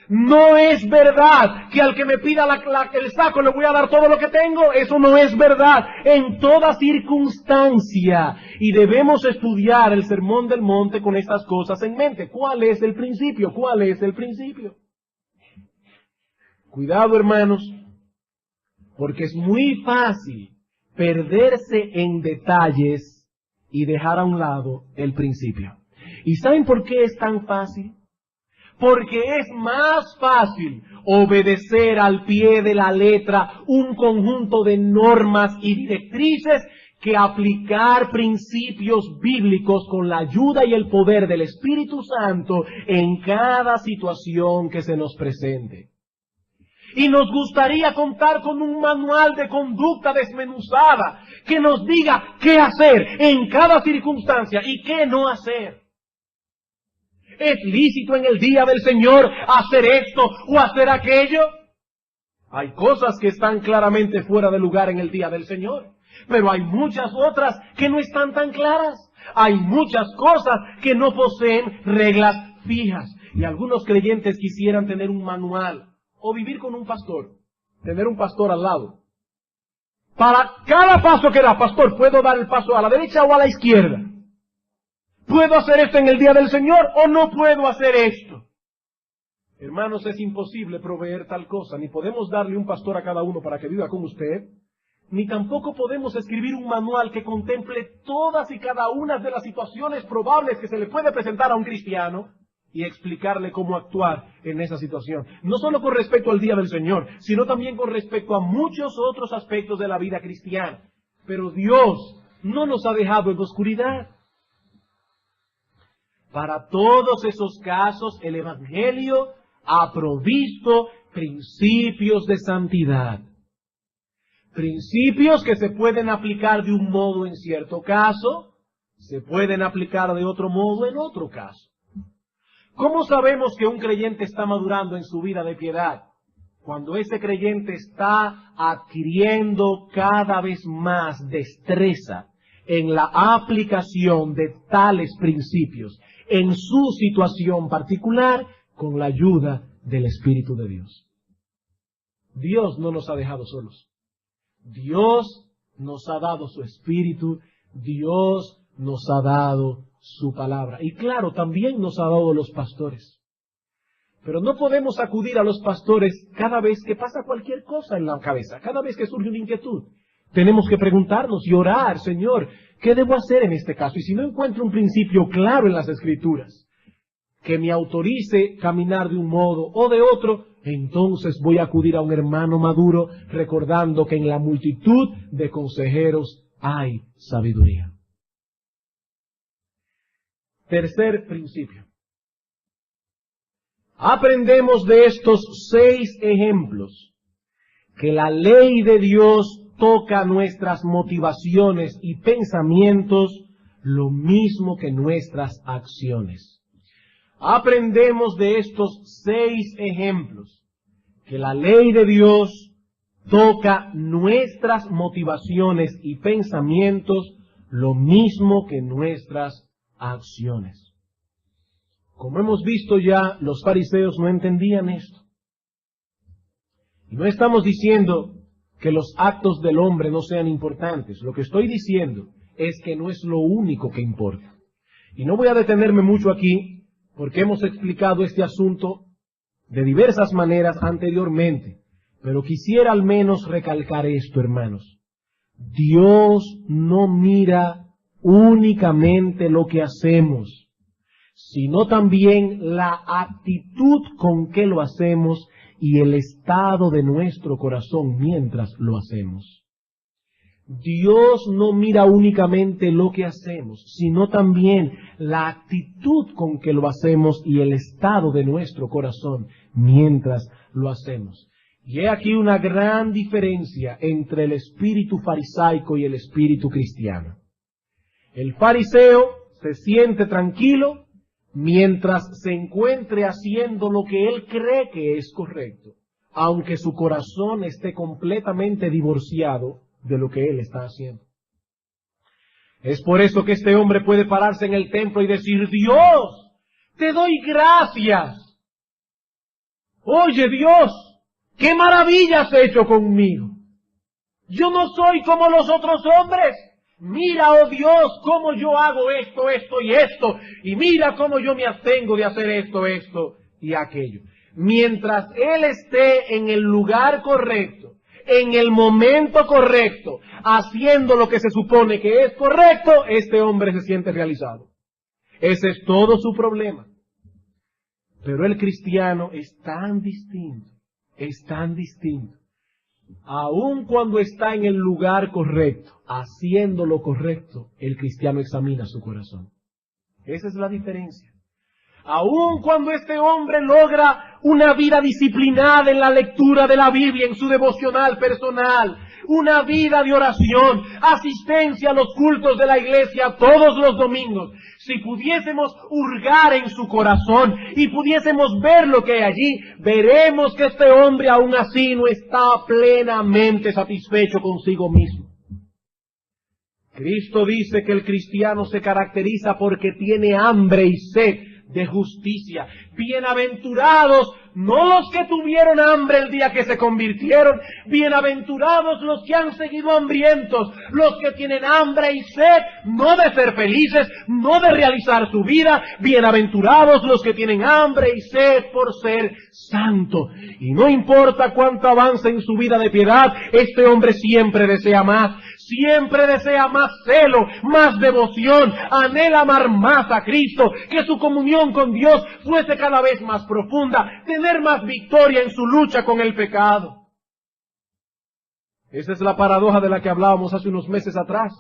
No es verdad que al que me pida el saco le voy a dar todo lo que tengo. Eso no es verdad en toda circunstancia. Y debemos estudiar el Sermón del Monte con estas cosas en mente. ¿Cuál es el principio? ¿Cuál es el principio? Cuidado, hermanos, porque es muy fácil perderse en detalles y dejar a un lado el principio. ¿Y saben por qué es tan fácil? porque es más fácil obedecer al pie de la letra un conjunto de normas y directrices que aplicar principios bíblicos con la ayuda y el poder del Espíritu Santo en cada situación que se nos presente. Y nos gustaría contar con un manual de conducta desmenuzada que nos diga qué hacer en cada circunstancia y qué no hacer. ¿Es lícito en el día del Señor hacer esto o hacer aquello? Hay cosas que están claramente fuera de lugar en el día del Señor, pero hay muchas otras que no están tan claras. Hay muchas cosas que no poseen reglas fijas. Y algunos creyentes quisieran tener un manual o vivir con un pastor, tener un pastor al lado. Para cada paso que da, pastor, ¿puedo dar el paso a la derecha o a la izquierda? ¿Puedo hacer esto en el día del Señor o no puedo hacer esto? Hermanos, es imposible proveer tal cosa. Ni podemos darle un pastor a cada uno para que viva con usted, ni tampoco podemos escribir un manual que contemple todas y cada una de las situaciones probables que se le puede presentar a un cristiano y explicarle cómo actuar en esa situación. No solo con respecto al día del Señor, sino también con respecto a muchos otros aspectos de la vida cristiana. Pero Dios no nos ha dejado en oscuridad. Para todos esos casos, el Evangelio ha provisto principios de santidad. Principios que se pueden aplicar de un modo en cierto caso, se pueden aplicar de otro modo en otro caso. ¿Cómo sabemos que un creyente está madurando en su vida de piedad? Cuando ese creyente está adquiriendo cada vez más destreza en la aplicación de tales principios en su situación particular con la ayuda del Espíritu de Dios. Dios no nos ha dejado solos. Dios nos ha dado su Espíritu, Dios nos ha dado su palabra. Y claro, también nos ha dado los pastores. Pero no podemos acudir a los pastores cada vez que pasa cualquier cosa en la cabeza, cada vez que surge una inquietud. Tenemos que preguntarnos y orar, Señor, ¿qué debo hacer en este caso? Y si no encuentro un principio claro en las Escrituras que me autorice caminar de un modo o de otro, entonces voy a acudir a un hermano maduro, recordando que en la multitud de consejeros hay sabiduría. Tercer principio. Aprendemos de estos 6 ejemplos que la ley de Dios toca nuestras motivaciones y pensamientos lo mismo que nuestras acciones. Aprendemos de estos 6 ejemplos que la ley de Dios toca nuestras motivaciones y pensamientos lo mismo que nuestras acciones. Como hemos visto ya, los fariseos no entendían esto. Y no estamos diciendo que los actos del hombre no sean importantes. Lo que estoy diciendo es que no es lo único que importa. Y no voy a detenerme mucho aquí, porque hemos explicado este asunto de diversas maneras anteriormente. Pero quisiera al menos recalcar esto, hermanos. Dios no mira únicamente lo que hacemos, sino también la actitud con que lo hacemos y el estado de nuestro corazón mientras lo hacemos. Dios no mira únicamente lo que hacemos, sino también la actitud con que lo hacemos y el estado de nuestro corazón mientras lo hacemos. Y he aquí una gran diferencia entre el espíritu farisaico y el espíritu cristiano. El fariseo se siente tranquilo mientras se encuentre haciendo lo que él cree que es correcto, aunque su corazón esté completamente divorciado de lo que él está haciendo. Es por eso que este hombre puede pararse en el templo y decir: Dios, te doy gracias. Oye, Dios, qué maravilla has hecho conmigo. Yo no soy como los otros hombres. Mira, oh Dios, cómo yo hago esto, esto y esto. Y mira cómo yo me abstengo de hacer esto, esto y aquello. Mientras él esté en el lugar correcto, en el momento correcto, haciendo lo que se supone que es correcto, este hombre se siente realizado. Ese es todo su problema. Pero el cristiano es tan distinto, Aun cuando está en el lugar correcto, haciendo lo correcto, el cristiano examina su corazón. Esa es la diferencia. Aun cuando este hombre logra una vida disciplinada en la lectura de la Biblia, en su devocional personal, una vida de oración, asistencia a los cultos de la iglesia todos los domingos, si pudiésemos hurgar en su corazón y pudiésemos ver lo que hay allí, veremos que este hombre aún así no está plenamente satisfecho consigo mismo. Cristo dice que el cristiano se caracteriza porque tiene hambre y sed de justicia. Bienaventurados no los que tuvieron hambre el día que se convirtieron, bienaventurados los que han seguido hambrientos, los que tienen hambre y sed, no de ser felices, no de realizar su vida, bienaventurados los que tienen hambre y sed por ser santo. Y no importa cuánto avance en su vida de piedad, este hombre siempre desea más. Siempre desea más celo, más devoción, anhela amar más a Cristo, que su comunión con Dios fuese cada vez más profunda, tener más victoria en su lucha con el pecado. Esa es la paradoja de la que hablábamos hace unos meses atrás,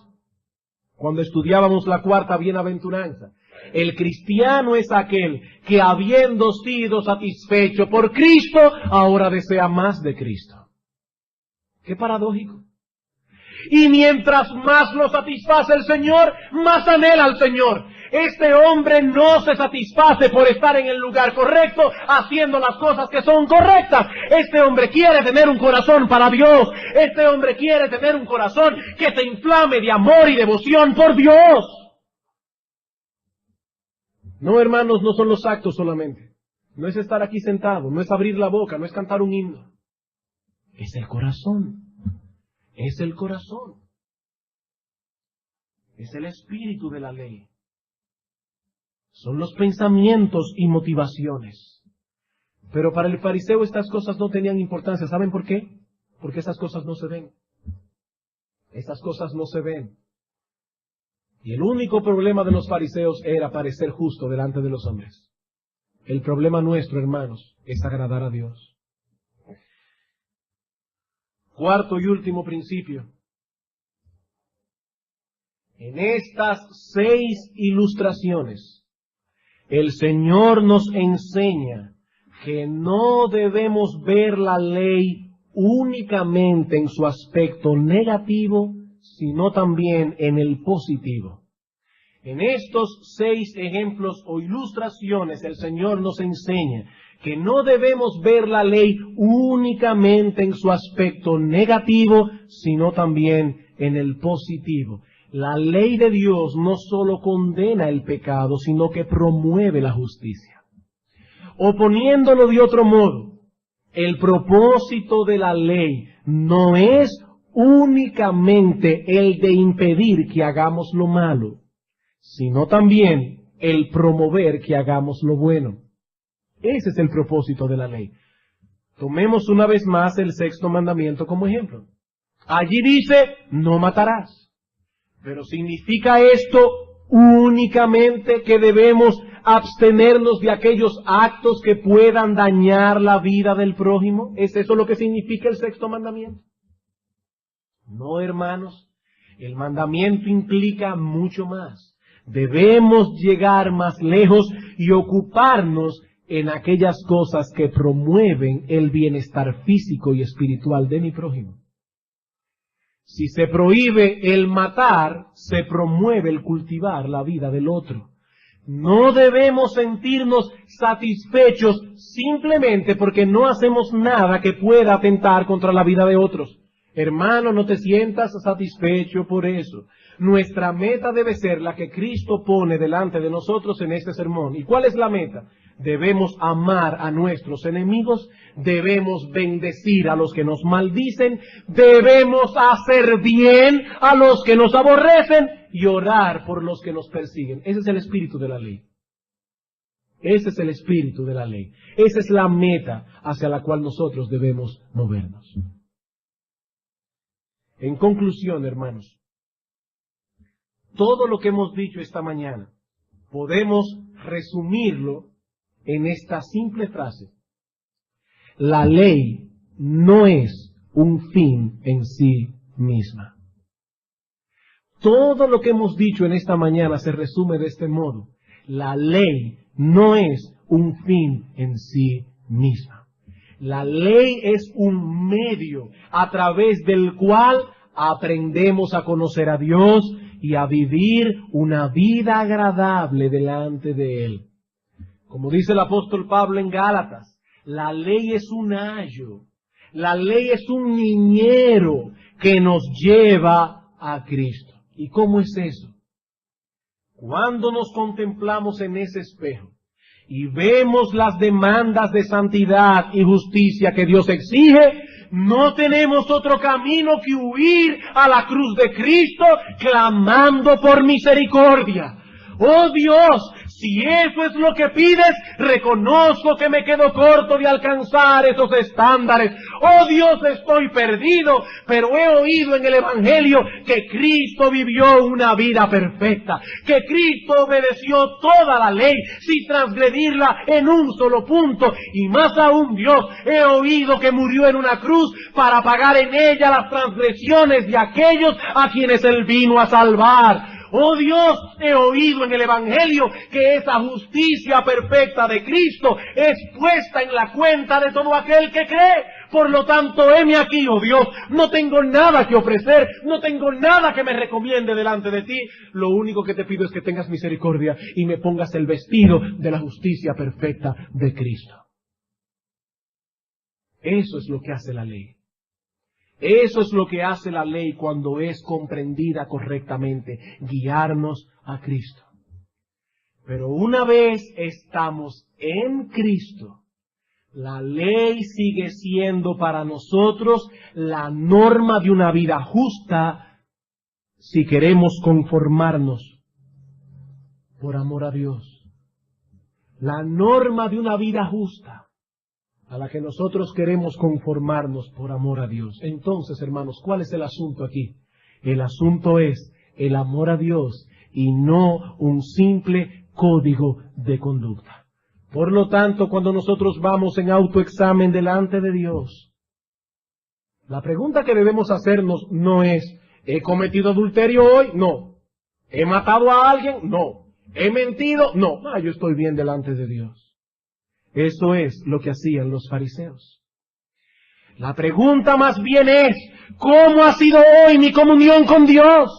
cuando estudiábamos la cuarta bienaventuranza. El cristiano es aquel que, habiendo sido satisfecho por Cristo, ahora desea más de Cristo. Qué paradójico. Y mientras más lo satisface el Señor, más anhela al Señor. Este hombre no se satisface por estar en el lugar correcto, haciendo las cosas que son correctas. Este hombre quiere tener un corazón para Dios. Este hombre quiere tener un corazón que se inflame de amor y devoción por Dios. No, hermanos, no son los actos solamente. No es estar aquí sentado, no es abrir la boca, no es cantar un himno. Es el corazón. Es el corazón. Es el espíritu de la ley. Son los pensamientos y motivaciones. Pero para el fariseo estas cosas no tenían importancia. ¿Saben por qué? Porque esas cosas no se ven. Esas cosas no se ven. Y el único problema de los fariseos era parecer justo delante de los hombres. El problema nuestro, hermanos, es agradar a Dios. Cuarto y último principio. En estas 6 ilustraciones, el Señor nos enseña que no debemos ver la ley únicamente en su aspecto negativo, sino también en el positivo. En estos 6 ejemplos o ilustraciones, el Señor nos enseña que no debemos ver la ley únicamente en su aspecto negativo, sino también en el positivo. La ley de Dios no solo condena el pecado, sino que promueve la justicia. O poniéndolo de otro modo, el propósito de la ley no es únicamente el de impedir que hagamos lo malo, sino también el promover que hagamos lo bueno. Ese es el propósito de la ley. Tomemos una vez más el 6º mandamiento como ejemplo. Allí dice, no matarás. Pero ¿significa esto únicamente que debemos abstenernos de aquellos actos que puedan dañar la vida del prójimo? ¿Es eso lo que significa el 6º mandamiento? No, hermanos. El mandamiento implica mucho más. Debemos llegar más lejos y ocuparnos en aquellas cosas que promueven el bienestar físico y espiritual de mi prójimo. Si se prohíbe el matar, se promueve el cultivar la vida del otro. No debemos sentirnos satisfechos simplemente porque no hacemos nada que pueda atentar contra la vida de otros. Hermano, no te sientas satisfecho por eso. Nuestra meta debe ser la que Cristo pone delante de nosotros en este sermón. ¿Y cuál es la meta? Debemos amar a nuestros enemigos, debemos bendecir a los que nos maldicen, debemos hacer bien a los que nos aborrecen y orar por los que nos persiguen. Ese es el espíritu de la ley. Ese es el espíritu de la ley. Esa es la meta hacia la cual nosotros debemos movernos. En conclusión, hermanos, todo lo que hemos dicho esta mañana podemos resumirlo en esta simple frase: la ley no es un fin en sí misma. Todo lo que hemos dicho en esta mañana se resume de este modo: la ley no es un fin en sí misma. La ley es un medio a través del cual aprendemos a conocer a Dios y a vivir una vida agradable delante de Él. Como dice el apóstol Pablo en Gálatas, la ley es un ayo, la ley es un niñero que nos lleva a Cristo. ¿Y cómo es eso? Cuando nos contemplamos en ese espejo y vemos las demandas de santidad y justicia que Dios exige, no tenemos otro camino que huir a la cruz de Cristo clamando por misericordia. ¡Oh Dios! Si eso es lo que pides, reconozco que me quedo corto de alcanzar esos estándares. ¡Oh Dios, estoy perdido! Pero he oído en el Evangelio que Cristo vivió una vida perfecta, que Cristo obedeció toda la ley sin transgredirla en un solo punto. Y más aún, Dios, he oído que murió en una cruz para pagar en ella las transgresiones de aquellos a quienes Él vino a salvar. ¡Oh Dios! He oído en el Evangelio que esa justicia perfecta de Cristo es puesta en la cuenta de todo aquel que cree. Por lo tanto, heme aquí, oh Dios, no tengo nada que ofrecer, no tengo nada que me recomiende delante de ti. Lo único que te pido es que tengas misericordia y me pongas el vestido de la justicia perfecta de Cristo. Eso es lo que hace la ley. Eso es lo que hace la ley cuando es comprendida correctamente, guiarnos a Cristo. Pero una vez estamos en Cristo, la ley sigue siendo para nosotros la norma de una vida justa si queremos conformarnos por amor a Dios. La norma de una vida justa a la que nosotros queremos conformarnos por amor a Dios. Entonces, hermanos, ¿cuál es el asunto aquí? El asunto es el amor a Dios y no un simple código de conducta. Por lo tanto, cuando nosotros vamos en autoexamen delante de Dios, la pregunta que debemos hacernos no es: ¿he cometido adulterio hoy? No. ¿He matado a alguien? No. ¿He mentido? No. Yo estoy bien delante de Dios. Eso es lo que hacían los fariseos. La pregunta más bien es: ¿cómo ha sido hoy mi comunión con Dios?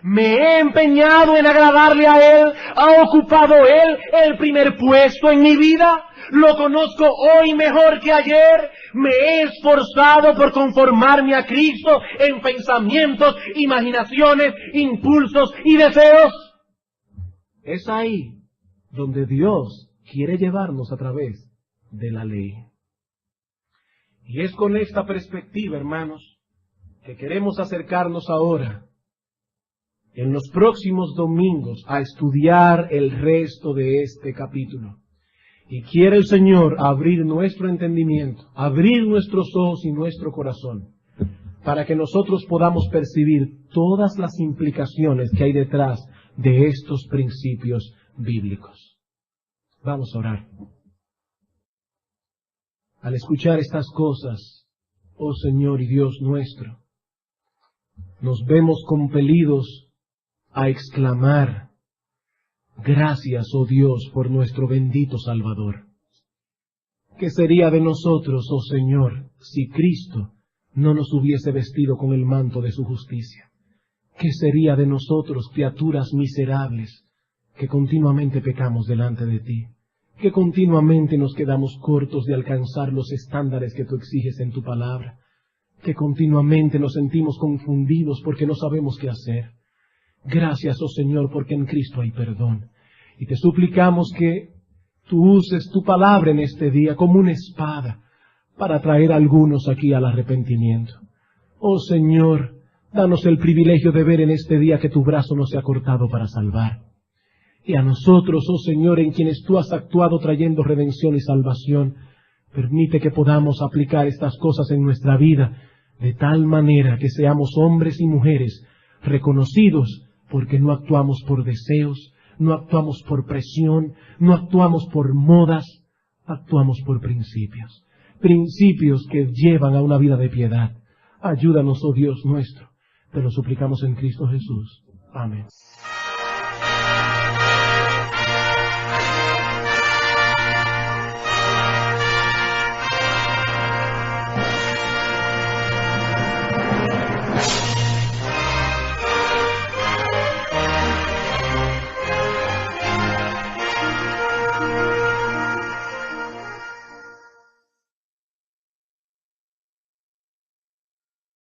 ¿Me he empeñado en agradarle a Él? ¿Ha ocupado Él el primer puesto en mi vida? ¿Lo conozco hoy mejor que ayer? ¿Me he esforzado por conformarme a Cristo en pensamientos, imaginaciones, impulsos y deseos? Es ahí donde Dios quiere llevarnos a través de la ley. Y es con esta perspectiva, hermanos, que queremos acercarnos ahora, en los próximos domingos, a estudiar el resto de este capítulo. Y quiere el Señor abrir nuestro entendimiento, abrir nuestros ojos y nuestro corazón, para que nosotros podamos percibir todas las implicaciones que hay detrás de estos principios bíblicos. Vamos a orar. Al escuchar estas cosas, oh Señor y Dios nuestro, nos vemos compelidos a exclamar: gracias, oh Dios, por nuestro bendito Salvador. ¿Qué sería de nosotros, oh Señor, si Cristo no nos hubiese vestido con el manto de su justicia? ¿Qué sería de nosotros, criaturas miserables, que continuamente pecamos delante de ti, que continuamente nos quedamos cortos de alcanzar los estándares que tú exiges en tu palabra, que continuamente nos sentimos confundidos porque no sabemos qué hacer? Gracias, oh Señor, porque en Cristo hay perdón. Y te suplicamos que tú uses tu palabra en este día como una espada para traer a algunos aquí al arrepentimiento. Oh Señor, danos el privilegio de ver en este día que tu brazo no se ha cortado para salvar. Y a nosotros, oh Señor, en quienes tú has actuado trayendo redención y salvación, permite que podamos aplicar estas cosas en nuestra vida, de tal manera que seamos hombres y mujeres reconocidos porque no actuamos por deseos, no actuamos por presión, no actuamos por modas, actuamos por principios. Principios que llevan a una vida de piedad. Ayúdanos, oh Dios nuestro. Te lo suplicamos en Cristo Jesús. Amén.